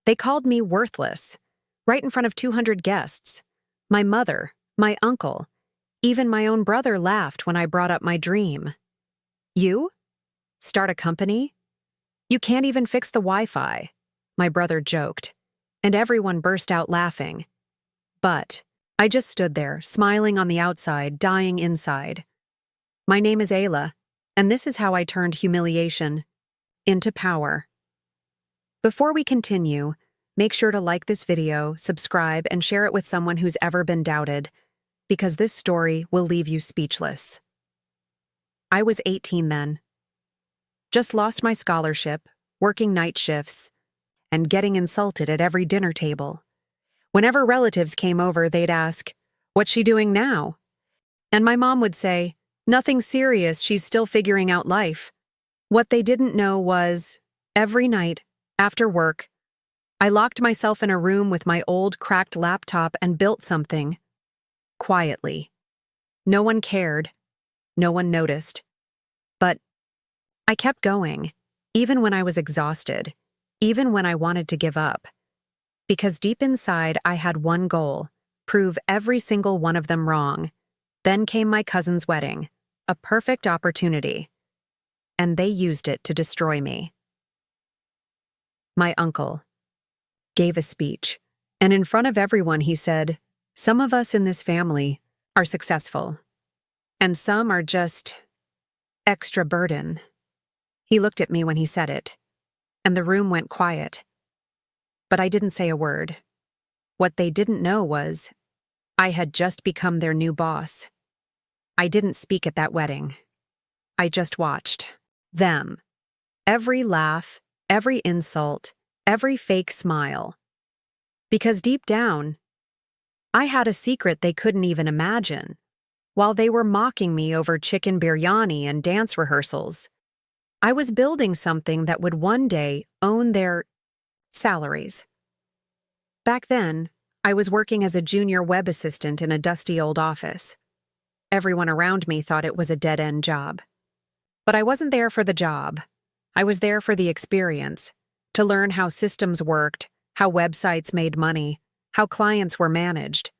They called me worthless, right in front of 200 guests. My mother, my uncle, even my own brother laughed when I brought up my dream. You? Start a company? You can't even fix the Wi-Fi, my brother joked, and everyone burst out laughing. But I just stood there, smiling on the outside, dying inside. My name is Ayla, and this is how I turned humiliation into power. Before we continue, make sure to like this video, subscribe, and share it with someone who's ever been doubted, because this story will leave you speechless. I was 18 then. Just lost my scholarship, working night shifts, and getting insulted at every dinner table. Whenever relatives came over, they'd ask, "What's she doing now?" And my mom would say, "Nothing serious, she's still figuring out life." What they didn't know was, every night, after work, I locked myself in a room with my old, cracked laptop and built something. Quietly. No one cared. No one noticed. But I kept going, even when I was exhausted, even when I wanted to give up. Because deep inside, I had one goal: prove every single one of them wrong. Then came my cousin's wedding, a perfect opportunity. And they used it to destroy me. My uncle gave a speech, and in front of everyone he said, "Some of us in this family are successful, and some are just extra burden." He looked at me when he said it, and the room went quiet. But I didn't say a word. What they didn't know was, I had just become their new boss. I didn't speak at that wedding. I just watched them. Every laugh, every insult, every fake smile. Because deep down, I had a secret they couldn't even imagine. While they were mocking me over chicken biryani and dance rehearsals, I was building something that would one day own their salaries. Back then, I was working as a junior web assistant in a dusty old office. Everyone around me thought it was a dead-end job. But I wasn't there for the job. I was there for the experience, to learn how systems worked, how websites made money, how clients were managed.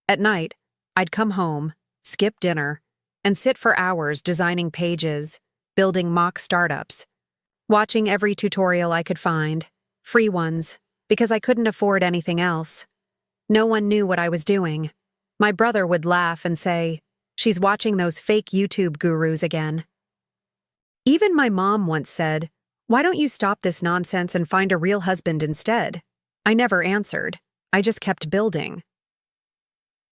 At night, I'd come home, skip dinner, and sit for hours designing pages, building mock startups, watching every tutorial I could find, free ones, because I couldn't afford anything else. No one knew what I was doing. My brother would laugh and say, "She's watching those fake YouTube gurus again." Even my mom once said, "Why don't you stop this nonsense and find a real husband instead?" I never answered. I just kept building.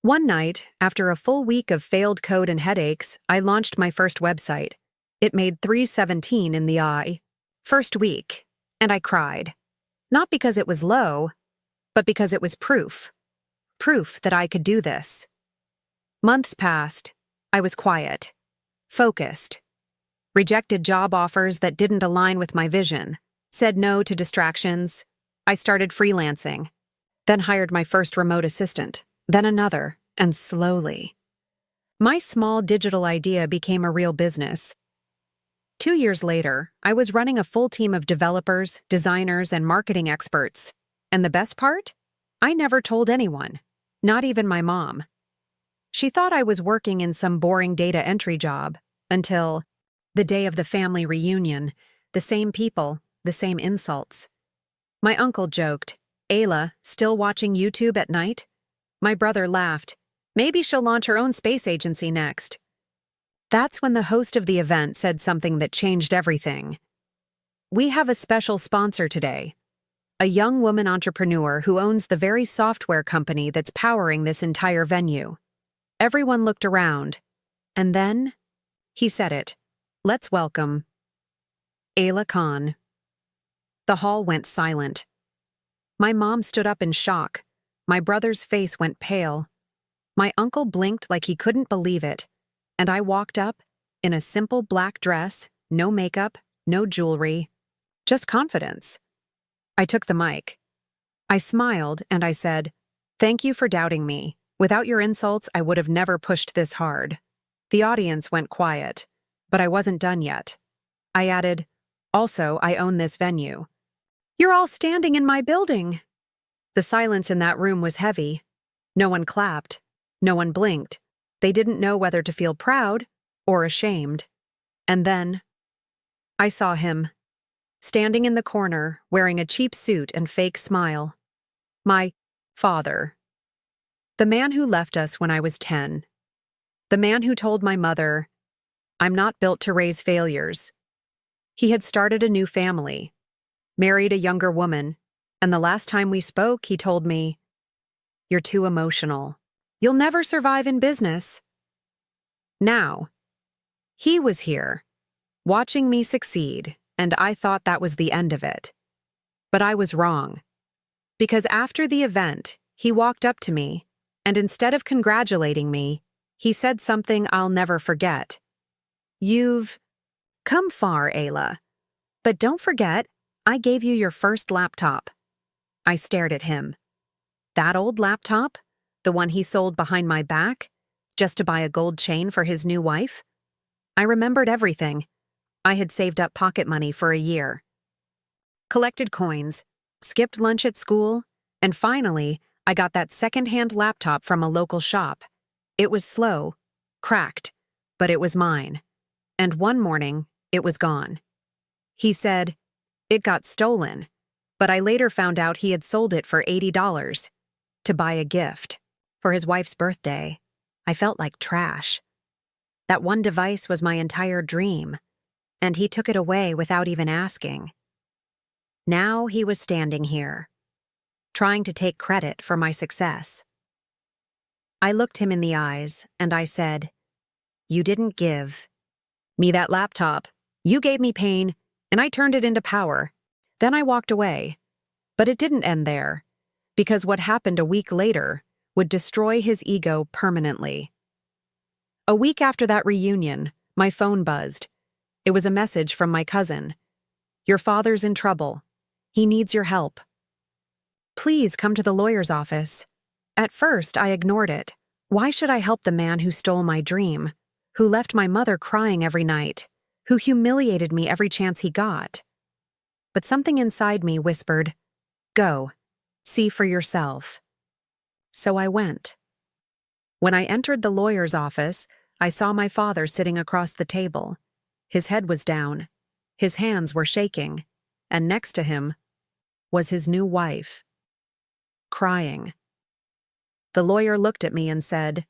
One night, after a full week of failed code and headaches, I launched my first website. It made 317 in the eye. First week, and I cried. Not because it was low, but because it was proof. Proof that I could do this. Months passed. I was quiet, focused, rejected job offers that didn't align with my vision, said no to distractions. I started freelancing, then hired my first remote assistant, then another, and slowly. My small digital idea became a real business. 2 years later, I was running a full team of developers, designers, and marketing experts. And the best part? I never told anyone, not even my mom. She thought I was working in some boring data entry job, until the day of the family reunion, the same people, the same insults. My uncle joked, "Ayla, still watching YouTube at night?" My brother laughed, "Maybe she'll launch her own space agency next." That's when the host of the event said something that changed everything. "We have a special sponsor today. A young woman entrepreneur who owns the very software company that's powering this entire venue." Everyone looked around. And then, he said it. "Let's welcome Ayla Khan." The hall went silent. My mom stood up in shock. My brother's face went pale. My uncle blinked like he couldn't believe it. And I walked up, in a simple black dress, no makeup, no jewelry, just confidence. I took the mic. I smiled and I said, "Thank you for doubting me. Without your insults, I would have never pushed this hard." The audience went quiet, but I wasn't done yet. I added, "Also, I own this venue. You're all standing in my building. The silence in that room was heavy. No one clapped. No one blinked. They didn't know whether to feel proud or ashamed. And then I saw him, standing in the corner, wearing a cheap suit and fake smile. My father. The man who left us when I was 10. The man who told my mother, "I'm not built to raise failures." He had started a new family, married a younger woman, and the last time we spoke, he told me, "You're too emotional. You'll never survive in business." Now, he was here, watching me succeed, and I thought that was the end of it. But I was wrong. Because after the event, he walked up to me, and instead of congratulating me, he said something I'll never forget. "You've come far, Ayla. But don't forget, I gave you your first laptop." I stared at him. That old laptop? The one he sold behind my back, just to buy a gold chain for his new wife? I remembered everything. I had saved up pocket money for a year. Collected coins, skipped lunch at school, and finally, I got that second-hand laptop from a local shop. It was slow, cracked, but it was mine. And one morning, it was gone. He said, "It got stolen," but I later found out he had sold it for $80 to buy a gift. For his wife's birthday, I felt like trash. That one device was my entire dream, and he took it away without even asking. Now he was standing here, trying to take credit for my success. I looked him in the eyes, and I said, "You didn't give me that laptop. You gave me pain, and I turned it into power." Then I walked away. But it didn't end there, because what happened a week later would destroy his ego permanently. A week after that reunion, my phone buzzed. It was a message from my cousin. "Your father's in trouble. He needs your help. Please come to the lawyer's office." At first, I ignored it. Why should I help the man who stole my dream, who left my mother crying every night, who humiliated me every chance he got? But something inside me whispered, "Go, see for yourself." So I went. When I entered the lawyer's office, I saw my father sitting across the table. His head was down, his hands were shaking, and next to him was his new wife, crying. The lawyer looked at me and said,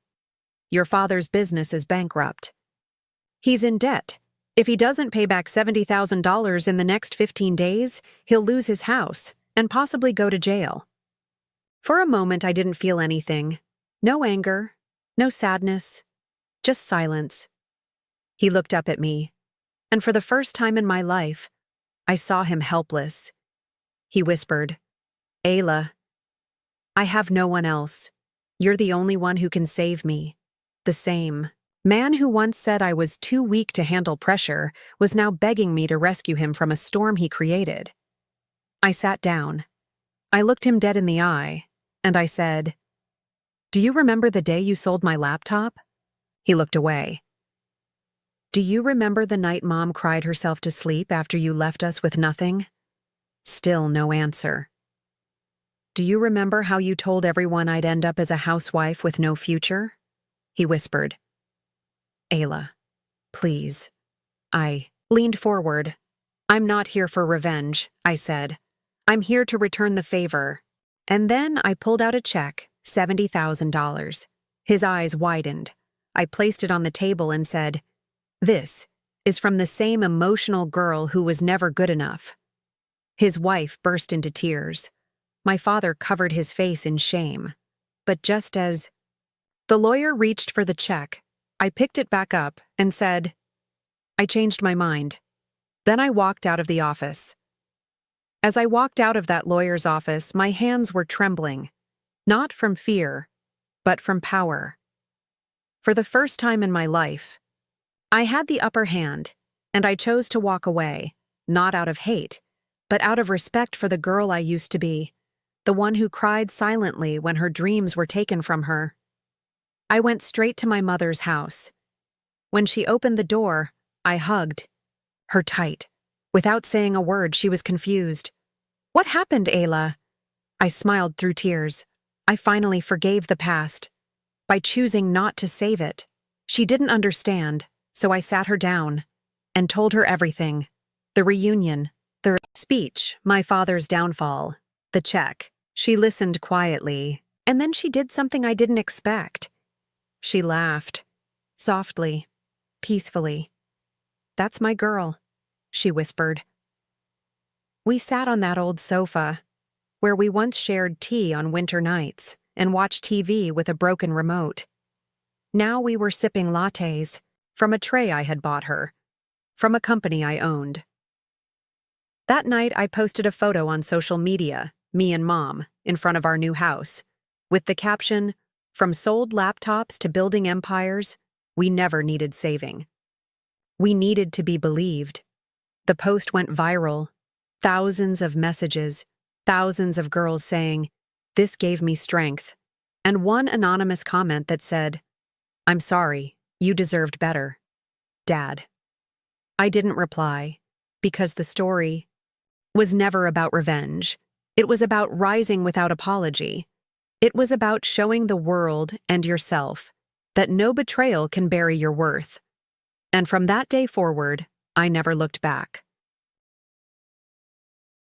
"Your father's business is bankrupt. He's in debt. If he doesn't pay back $70,000 in the next 15 days, he'll lose his house and possibly go to jail." For a moment, I didn't feel anything. No anger, no sadness, just silence. He looked up at me, and for the first time in my life, I saw him helpless. He whispered, "Ayla, I have no one else. You're the only one who can save me." The same man who once said I was too weak to handle pressure was now begging me to rescue him from a storm he created. I sat down. I looked him dead in the eye, and I said, "Do you remember the day you sold my laptop?" He looked away. "Do you remember the night Mom cried herself to sleep after you left us with nothing?" Still no answer. "Do you remember how you told everyone I'd end up as a housewife with no future?" He whispered. "Ayla, please." I leaned forward. "I'm not here for revenge," I said. "I'm here to return the favor." And then I pulled out a check, $70,000. His eyes widened. I placed it on the table and said, "This is from the same emotional girl who was never good enough." His wife burst into tears. My father covered his face in shame. But just as the lawyer reached for the check, I picked it back up and said, "I changed my mind." Then I walked out of the office. As I walked out of that lawyer's office, my hands were trembling, not from fear, but from power. For the first time in my life, I had the upper hand, and I chose to walk away, not out of hate, but out of respect for the girl I used to be, the one who cried silently when her dreams were taken from her. I went straight to my mother's house. When she opened the door, I hugged her tight. Without saying a word, she was confused. What happened, Ayla? I smiled through tears. I finally forgave the past by choosing not to save it. She didn't understand, so I sat her down and told her everything. The reunion, the speech, my father's downfall, the check. She listened quietly, and then she did something I didn't expect. She laughed, softly, peacefully. "That's my girl," she whispered. We sat on that old sofa, where we once shared tea on winter nights and watched TV with a broken remote. Now we were sipping lattes from a tray I had bought her, from a company I owned. That night I posted a photo on social media, me and Mom, in front of our new house, with the caption, "From sold laptops to building empires, we never needed saving." We needed to be believed. The post went viral. Thousands of messages, thousands of girls saying, "This gave me strength," and one anonymous comment that said, "I'm sorry, you deserved better, Dad." I didn't reply, because the story was never about revenge. It was about rising without apology. It was about showing the world and yourself that no betrayal can bury your worth. And from that day forward, I never looked back.